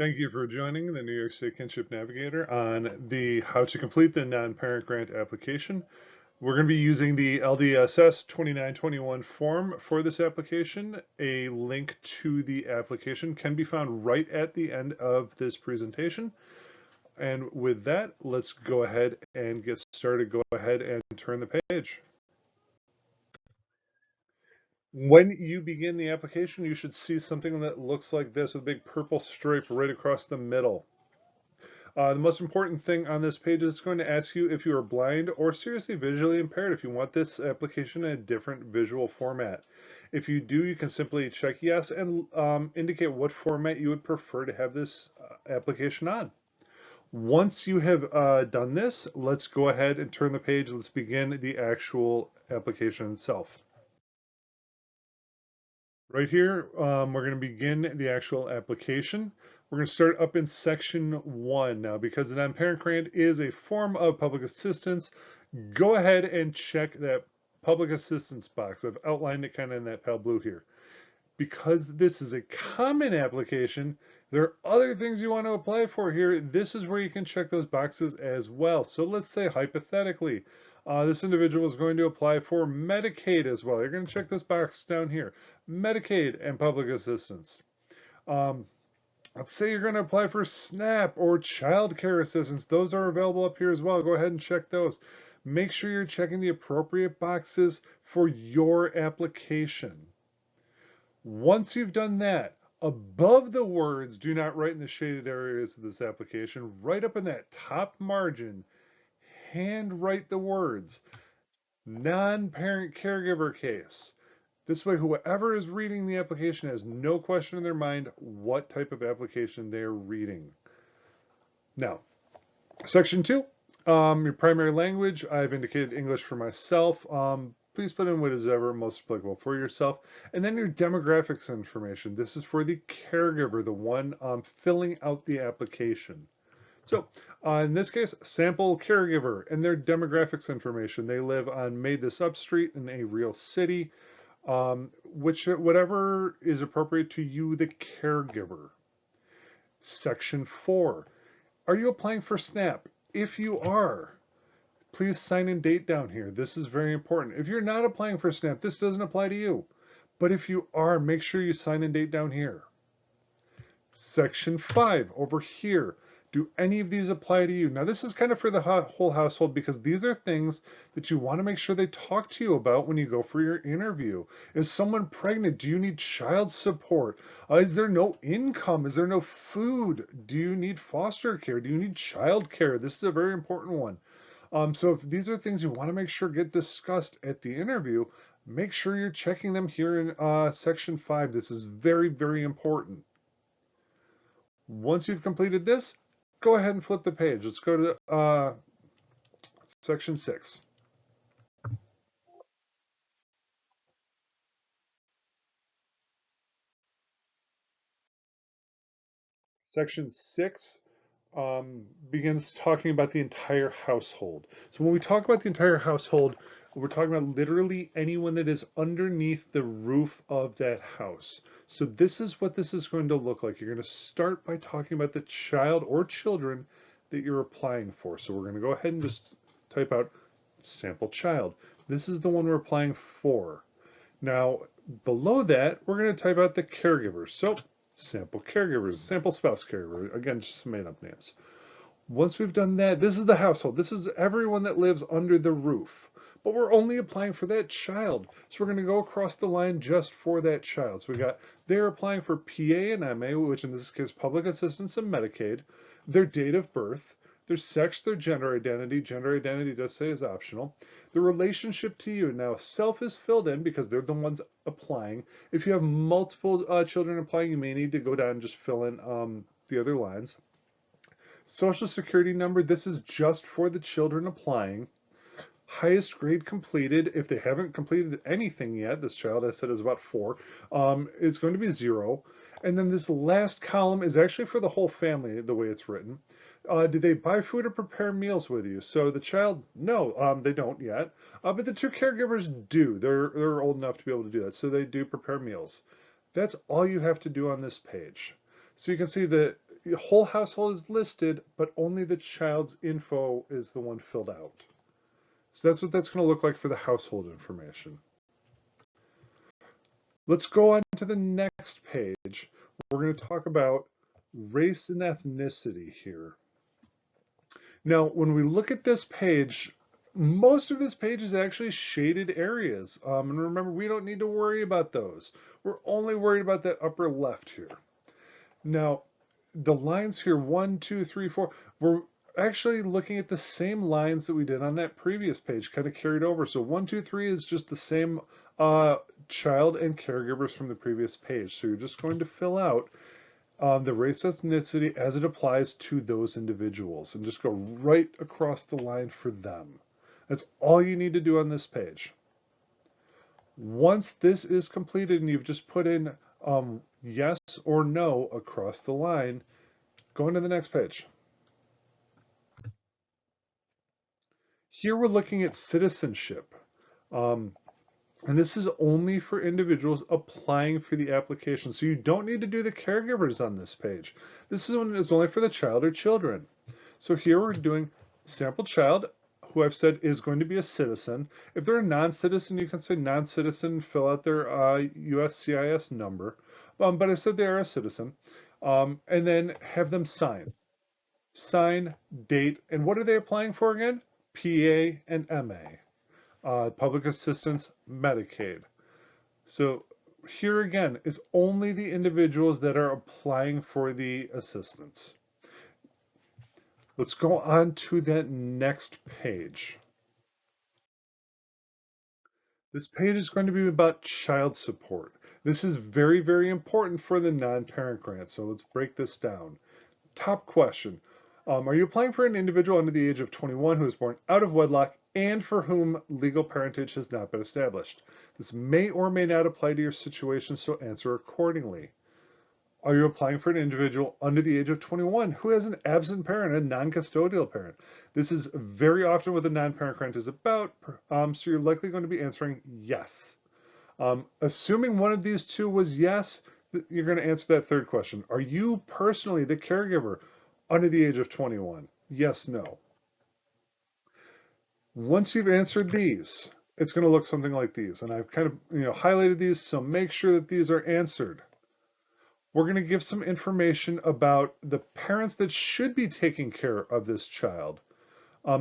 Thank you for joining the New York State Kinship Navigator on the how to complete the non-parent grant application. We're going to be using the LDSS 2921 form for this application. A link to the application can be found right at the end of this presentation. And with that, let's go ahead and get started. Go ahead and turn the page. When you begin the application, you should see something that looks like this with a big purple stripe right across the middle. The most important thing on this page is it's going to ask you if you are blind or seriously visually impaired, if you want this application in a different visual format. If you do, you can simply check yes and indicate what format you would prefer to have this application on. Once you have done this, let's go ahead and turn the page. Let's begin the actual application itself. Right here, we're going to begin the actual application. We're going to start up in section 1 now. Because the non-parent grant is a form of public assistance, go ahead and check that public assistance box. I've outlined it kind of in that pale blue here. Because this is a common application, there are other things you want to apply for here. This is where you can check those boxes as well. So let's say hypothetically, this individual is going to apply for Medicaid as well. You're going to check this box down here, Medicaid and public assistance. Let's say you're going to apply for SNAP or child care assistance. Those are available up here as well. Go ahead and check those. Make sure you're checking the appropriate boxes for your application. Once you've done that, above the words, do not write in the shaded areas of this application, right up in that top margin, handwrite the words, non-parent caregiver case. This way, whoever is reading the application has no question in their mind what type of application they're reading. Now, section 2, your primary language. I've indicated English for myself. Please put in what is ever most applicable for yourself. And then your demographics information. This is for the caregiver, the one filling out the application. So in this case, sample caregiver and their demographics information. They live on Made This Up Street in a real city, whatever is appropriate to you, the caregiver. Section 4. Are you applying for SNAP? If you are, please sign and date down here. This is very important. If you're not applying for SNAP, this doesn't apply to you. But if you are, make sure you sign and date down here. Section 5, over here. Do any of these apply to you? Now, this is kind of for the whole household because these are things that you want to make sure they talk to you about when you go for your interview. Is someone pregnant? Do you need child support? Is there no income? Is there no food? Do you need foster care? Do you need child care? This is a very important one. So if these are things you want to make sure get discussed at the interview, make sure you're checking them here in section 5. This is very, very important. Once you've completed this, go ahead and flip the page. Let's go to section 6. Section 6 begins talking about the entire household. So when we talk about the entire household, we're talking about literally anyone that is underneath the roof of that house. So this is what this is going to look like. You're going to start by talking about the child or children that you're applying for. So we're going to go ahead and just type out sample child. This is the one we're applying for. Now, below that, we're going to type out the caregivers. So sample caregivers, sample spouse caregiver, again, just some made up names. Once we've done that, this is the household. This is everyone that lives under the roof. But we're only applying for that child. So we're going to go across the line just for that child. So we got, they're applying for PA and MA, which in this case, public assistance and Medicaid, their date of birth, their sex, their gender identity does say is optional, the relationship to you. Now, self is filled in because they're the ones applying. If you have multiple children applying, you may need to go down and just fill in the other lines. Social security number, this is just for the children applying. Highest grade completed, if they haven't completed anything yet, this child I said is about 4, is going to be 0. And then this last column is actually for the whole family, the way it's written. Do they buy food or prepare meals with you? So the child, no, they don't yet. But the 2 caregivers do. They're old enough to be able to do that. So they do prepare meals. That's all you have to do on this page. So you can see that the whole household is listed, but only the child's info is the one filled out. So that's what that's going to look like for the household information. Let's go on to the next page. We're going to talk about race and ethnicity here. Now, when we look at this page, most of this page is actually shaded areas. And remember, we don't need to worry about those. We're only worried about that upper left here. Now, the lines here, 1, 2, 3, 4, we're actually looking at the same lines that we did on that previous page, kind of carried over. So 1, 2, 3 is just the same child and caregivers from the previous page. So you're just going to fill out the race ethnicity as it applies to those individuals and just go right across the line for them. That's all you need to do on this page. Once this is completed and you've just put in yes or no across the line, go into the next page. Here we're looking at citizenship. And this is only for individuals applying for the application. So you don't need to do the caregivers on this page. This is only for the child or children. So here we're doing sample child, who I've said is going to be a citizen. If they're a non-citizen, you can say non-citizen, fill out their USCIS number. But I said they are a citizen. And then have them sign. Sign, date, and what are they applying for again? PA and MA. Public assistance, Medicaid. So here again, it's only the individuals that are applying for the assistance. Let's go on to that next page. This page is going to be about child support. This is very, very important for the non-parent grant. So let's break this down. Top question. Are you applying for an individual under the age of 21 who is born out of wedlock and for whom legal parentage has not been established? This may or may not apply to your situation, so answer accordingly. Are you applying for an individual under the age of 21 who has an absent parent, a non-custodial parent? This is very often what the non-parent grant is about, so you're likely going to be answering yes. Assuming one of these two was yes, you're going to answer that third question. Are you personally the caregiver under the age of 21? Yes, no. Once you've answered these, it's going to look something like these. And I've kind of highlighted these, so make sure that these are answered. We're going to give some information about the parents that should be taking care of this child.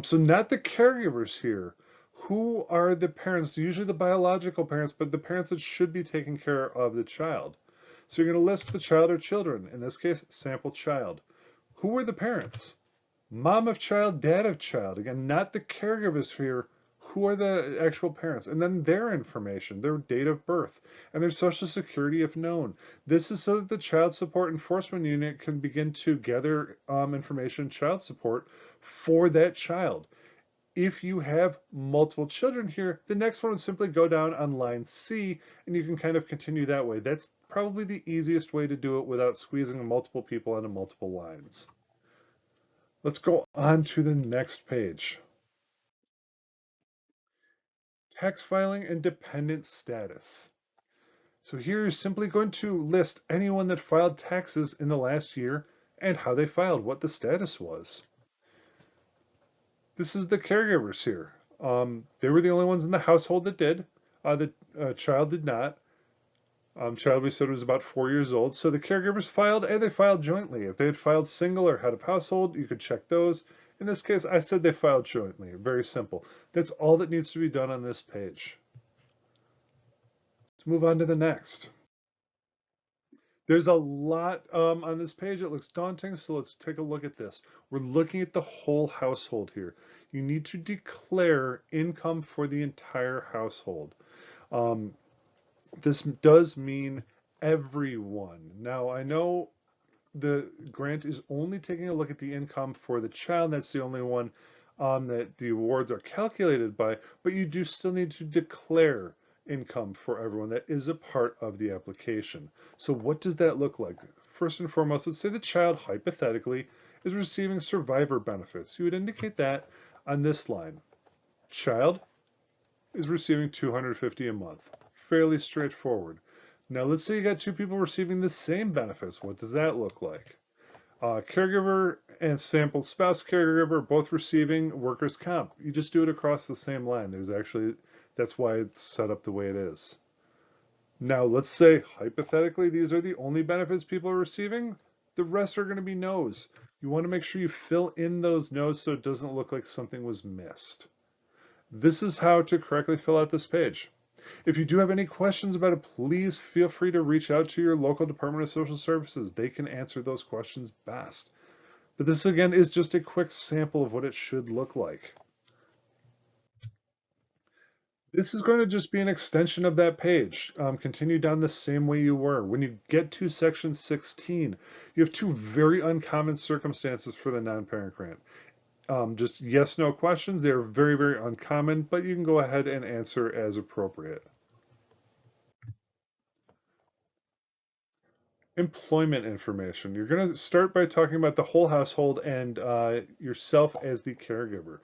So not the caregivers here. Who are the parents? Usually the biological parents, but the parents that should be taking care of the child. So you're going to list the child or children. In this case, sample child. Who are the parents? Mom of child, dad of child. Again, not the caregivers here. Who are the actual parents? And then their information, their date of birth, and their social security if known. This is so that the Child Support Enforcement Unit can begin to gather information, child support for that child. If you have multiple children here, the next one would simply go down on line C, and you can kind of continue that way. That's probably the easiest way to do it without squeezing multiple people onto multiple lines. Let's go on to the next page. Tax filing and dependent status. So here you're simply going to list anyone that filed taxes in the last year and how they filed, what the status was. This is the caregivers here. They were the only ones in the household that did. The child did not. Child, we said, was about 4 years old. So the caregivers filed, and they filed jointly. If they had filed single or head of household, you could check those. In this case, I said they filed jointly. Very simple. That's all that needs to be done on this page. Let's move on to the next. There's a lot on this page. It looks daunting, so let's take a look at this. We're looking at the whole household here. You need to declare income for the entire household. This does mean everyone. Now, I know the grant is only taking a look at the income for the child. That's the only one that the awards are calculated by, but you do still need to declare income for everyone. That is a part of the application. So what does that look like? First and foremost, let's say the child hypothetically is receiving survivor benefits. You would indicate that on this line. Child is receiving $250 a month. Fairly straightforward. Now let's say you got two people receiving the same benefits. What does that look like? Caregiver and sample spouse caregiver both receiving workers' comp. You just do it across the same line. That's why it's set up the way it is. Now, let's say hypothetically these are the only benefits people are receiving. The rest are going to be no's. You want to make sure you fill in those no's so it doesn't look like something was missed. This is how to correctly fill out this page. If you do have any questions about it, please feel free to reach out to your local Department of Social Services. They can answer those questions best. But this again is just a quick sample of what it should look like. This is going to just be an extension of that page. Continue down the same way you were. When you get to section 16, you have two very uncommon circumstances for the non-parent grant. Just yes, no questions. They're very, very uncommon, but you can go ahead and answer as appropriate. Employment information. You're going to start by talking about the whole household and yourself as the caregiver.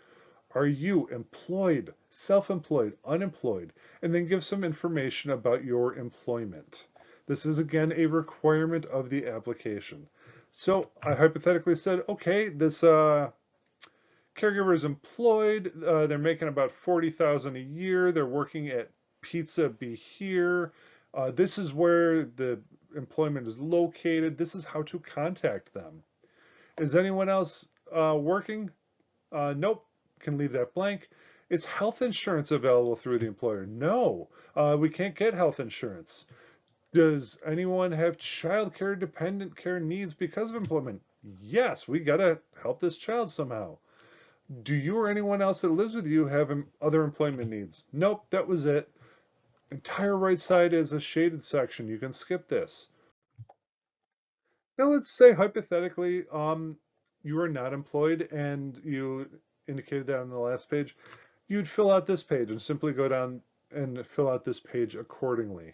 Are you employed, self-employed, unemployed? And then give some information about your employment. This is again a requirement of the application. So I hypothetically said, okay, this caregiver is employed. They're making about $40,000 a year. They're working at Pizza Be Here. This is where the employment is located. This is how to contact them. Is anyone else working? Nope. Can leave that blank. Is health insurance available through the employer? No, we can't get health insurance. Does anyone have child care, dependent care needs because of employment? Yes, we gotta help this child somehow. Do you or anyone else that lives with you have other employment needs? Nope, that was it. Entire right side is a shaded section. You can skip this. Now let's say hypothetically, you are not employed and you indicated that on the last page. You'd fill out this page and simply go down and fill out this page accordingly.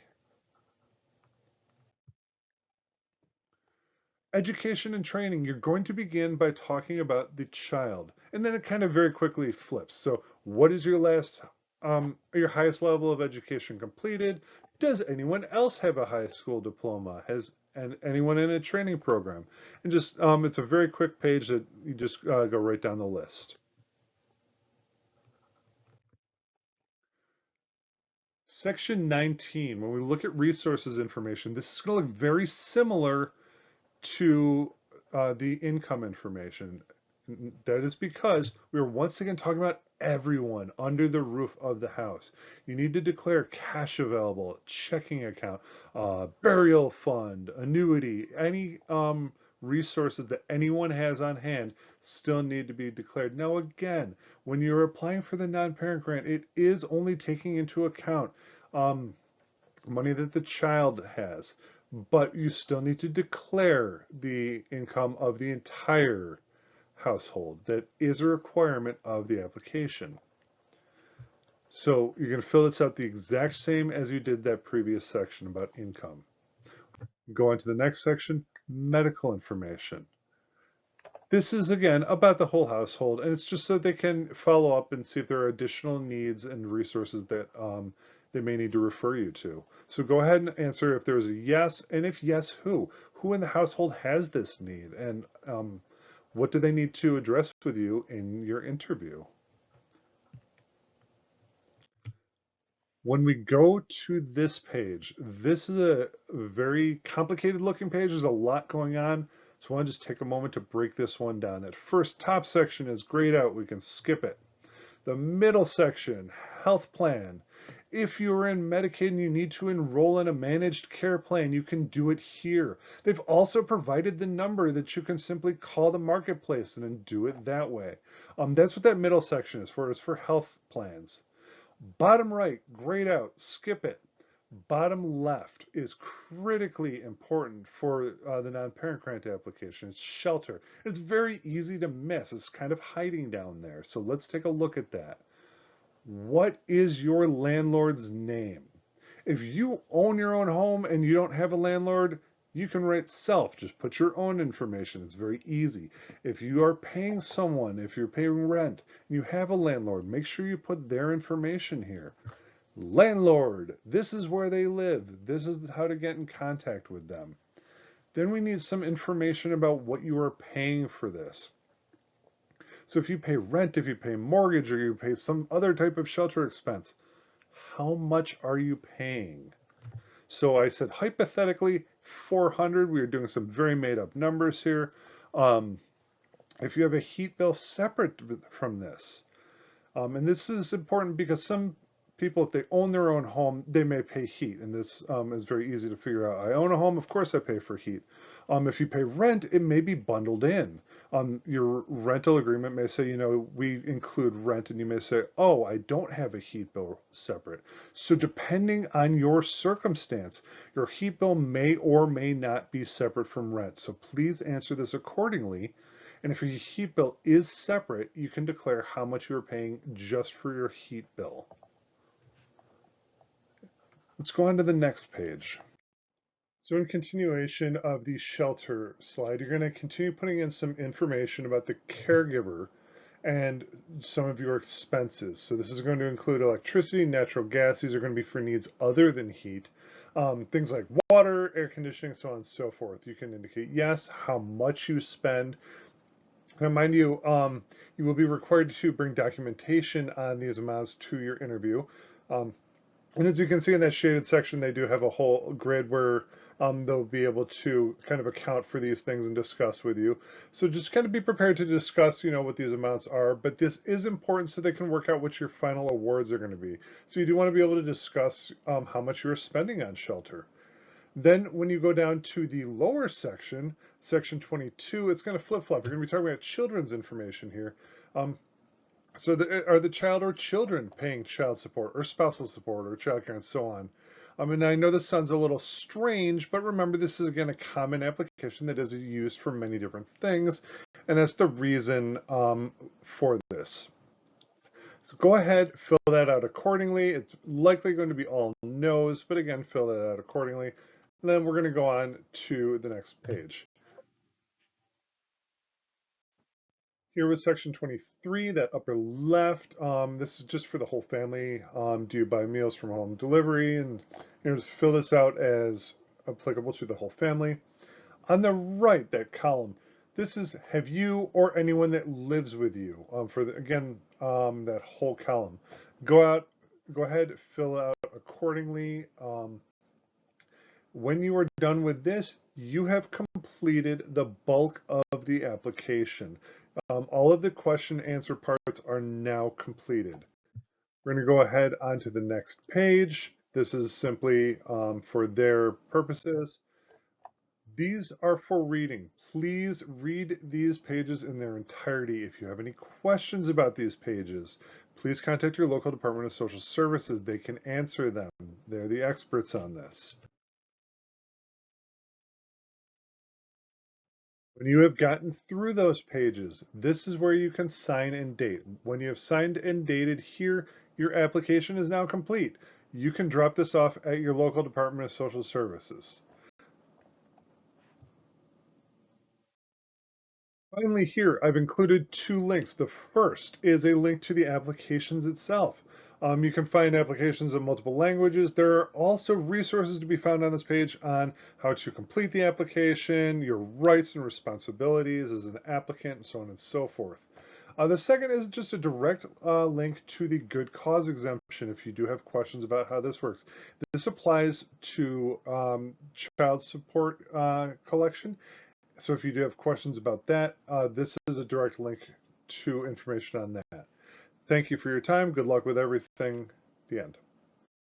Education and training, you're going to begin by talking about the child, and then it kind of very quickly flips. So what is your your highest level of education completed? Does anyone else have a high school diploma? Has anyone in a training program? And just, it's a very quick page that you just go right down the list. Section 19, when we look at resources information, this is going to look very similar to the income information. That is because we are once again talking about everyone under the roof of the house. You need to declare cash available, checking account, burial fund, annuity, any resources that anyone has on hand still need to be declared. Now again, when you're applying for the non-parent grant, it is only taking into account money that the child has, but you still need to declare the income of the entire household. That is a requirement of the application. So you're going to fill this out the exact same as you did that previous section about income. Go on to the next section, medical information. This is again about the whole household, and it's just so they can follow up and see if there are additional needs and resources that they may need to refer you to. So go ahead and answer if there's a yes, and if yes, who? Who in the household has this need, and what do they need to address with you in your interview? When we go to this page, this is a very complicated looking page. There's a lot going on. So I want to just take a moment to break this one down. That first top section is grayed out. We can skip it. The middle section, health plan. If you're in Medicaid and you need to enroll in a managed care plan, you can do it here. They've also provided the number that you can simply call the marketplace and then do it that way. That's what that middle section is for health plans. Bottom right, grayed out, skip it. Bottom left is critically important for the non-parent grant application. It's shelter. It's very easy to miss. It's kind of hiding down there. So let's take a look at that. What is your landlord's name? If you own your own home and you don't have a landlord, you can write self. Just put your own information. It's very easy. If you are paying someone, if you're paying rent, and you have a landlord, make sure you put their information here. Landlord, this is where they live. This is how to get in contact with them. Then we need some information about what you are paying for this. So if you pay rent, if you pay mortgage, or you pay some other type of shelter expense, how much are you paying? So I said hypothetically 400. We are doing some very made up numbers here. Um, if you have a heat bill separate from this, and this is important because some people, if they own their own home, they may pay heat. And this is very easy to figure out. I own a home, of course I pay for heat. If you pay rent, it may be bundled in. Your rental agreement may say, we include rent, and you may say, oh, I don't have a heat bill separate. So depending on your circumstance, your heat bill may or may not be separate from rent. So please answer this accordingly. And if your heat bill is separate, you can declare how much you are paying just for your heat bill. Let's go on to the next page. So in continuation of the shelter slide, you're going to continue putting in some information about the caregiver and some of your expenses. So this is going to include electricity, natural gas. These are going to be for needs other than heat. Things like water, air conditioning, so on and so forth. You can indicate yes, how much you spend. Now, mind you, you will be required to bring documentation on these amounts to your interview. And as you can see in that shaded section, they do have a whole grid where they'll be able to kind of account for these things and discuss with you. So just kind of be prepared to discuss, what these amounts are. But this is important so they can work out what your final awards are going to be. So you do want to be able to discuss how much you're spending on shelter. Then when you go down to the lower section, section 22, it's going to flip-flop. We're going to be talking about children's information here. So are the child or children paying child support or spousal support or child care and so on? And I know this sounds a little strange, but remember this is again a common application that is used for many different things, and that's the reason for this. So go ahead, fill that out accordingly. It's likely going to be all no's, but again, fill that out accordingly. And then we're going to go on to the next page. Here was section 23, that upper left. This is just for the whole family. Do you buy meals from home delivery? And just fill this out as applicable to the whole family. On the right, that column, this is have you or anyone that lives with you. That whole column. Go ahead, fill out accordingly. When you are done with this, you have completed the bulk of the application. All of the question answer parts are now completed. We're going to go ahead onto the next page. This is simply for their purposes. These are for reading. Please read these pages in their entirety. If you have any questions about these pages, please contact your local Department of Social Services. They can answer them. They're the experts on this. When you have gotten through those pages, this is where you can sign and date. When you have signed and dated here, your application is now complete. You can drop this off at your local Department of Social Services. Finally here, I've included two links. The first is a link to the applications itself. You can find applications in multiple languages. There are also resources to be found on this page on how to complete the application, your rights and responsibilities as an applicant, and so on and so forth. The second is just a direct link to the good cause exemption if you do have questions about how this works. This applies to child support collection. So if you do have questions about that, this is a direct link to information on that. Thank you for your time. Good luck with everything. The end.